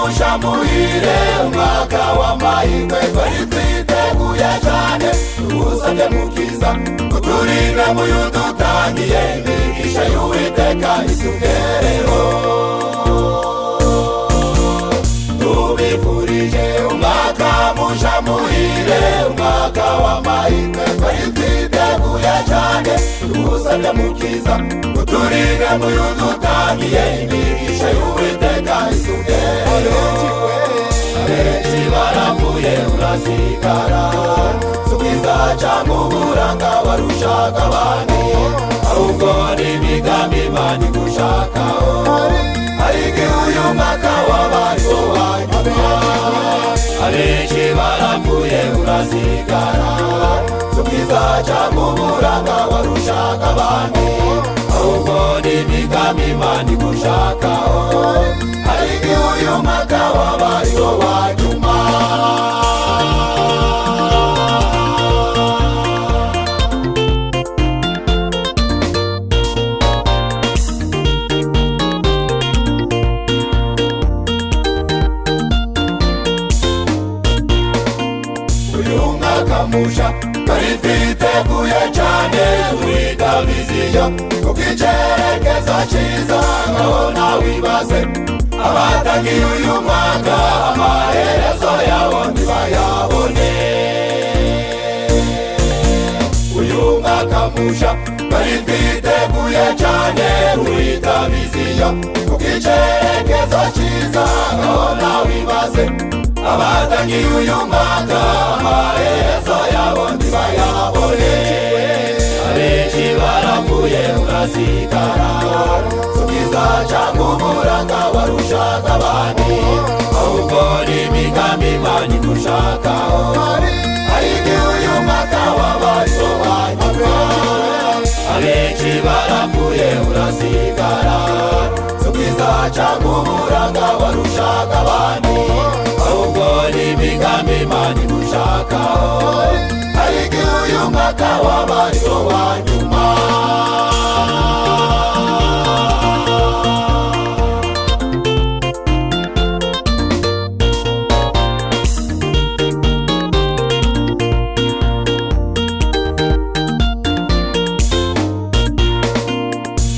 musha muhire umwaka w'amahirwe twari twiteguye cyane tugusabye mukiza uturinde muyudutangiye imigisha y'Uwiteka itugereho tubifurije umwaka musha muhire umwaka w'amahirwe twari twiteguye cyane tugusabye mukiza uturinde muyudutangiye imigisha y'Uwiteka itugereho abenshi barapfuye urasigara subiza cyangwa uburanga warushaga abandi ahubwo n'imigambi Imana igushakaho ariko uyu mwaka wabaye uwanyuma abenshi barapfuye urasigara subiza cyangwa uburanga warushaga abandi ahubwo n'imigambi Imana igushakaho ariko uyu mwaka wabaye uwanyuma musha twari twiteguye cyane twiga viziyo kuko icyerekezo cyiza nkabona wibaze abatangiye uyu mwaka amaherezo yawo ntibayabone uyu mwaka musha twari twiteguye cyane twiga viziyo kuko icyerekezo cyiza nkabona wibaze abatangiye uyu mwaka amaherezo yabo ntibayabone abenshi barapfuye urasigara subiza cyangwa uburanga warushaga abandi ahubwo n'imigambi Imana igushakaho ariko uyu mwaka wabaye uwanyuma abenshi barapfuye urasigara subiza cyangwa uburanga warushaga abandi ahubwo n'imigambi Imana igushakaho ariko uyu mwaka wabaye uwanyuma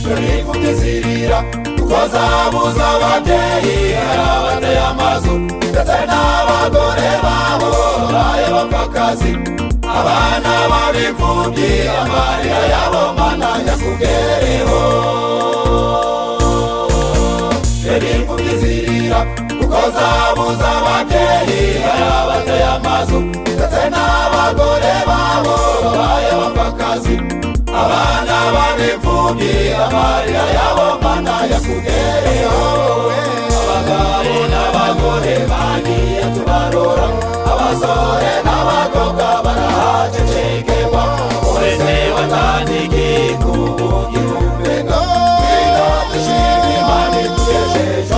turikugizirira kuko zabuza ababyeyi hari abateye amazu ndetse n'abagore babo babaye bapfakazi abana b'imfubyi amarira yabo Mana yakugereho imfubyi zirira kuko zabuza ababyeyi hari abateye amazu ndetse n'abagore babo babaye bapfakazi abana b'imfubyi amarira yabo Mana yakugereho abagabo n'abagore bagiye tubarora abasore n'abakobwa barahacecekebwa uretse watanze igikubu gihumeka ngwino dushime Imana itugejeje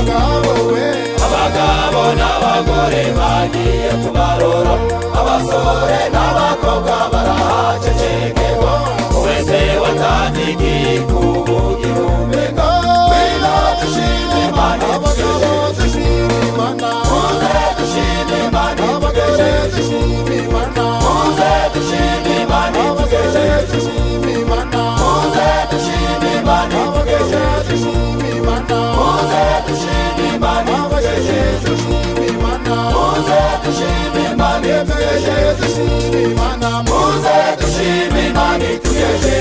abagabo n'abagore bagiye tubarora abasore n'abakobwa barahacecekebwa uretse watanze igikubu gihumeka ngwino dushime Imana itugejeje muze dushime Imana itugejeje muze dushime Imana itugejeje muze dushime Imana itugejeje muze dushime Imana itugejeje muze dushime Imana itugejeje muze dushime Imana itugejeje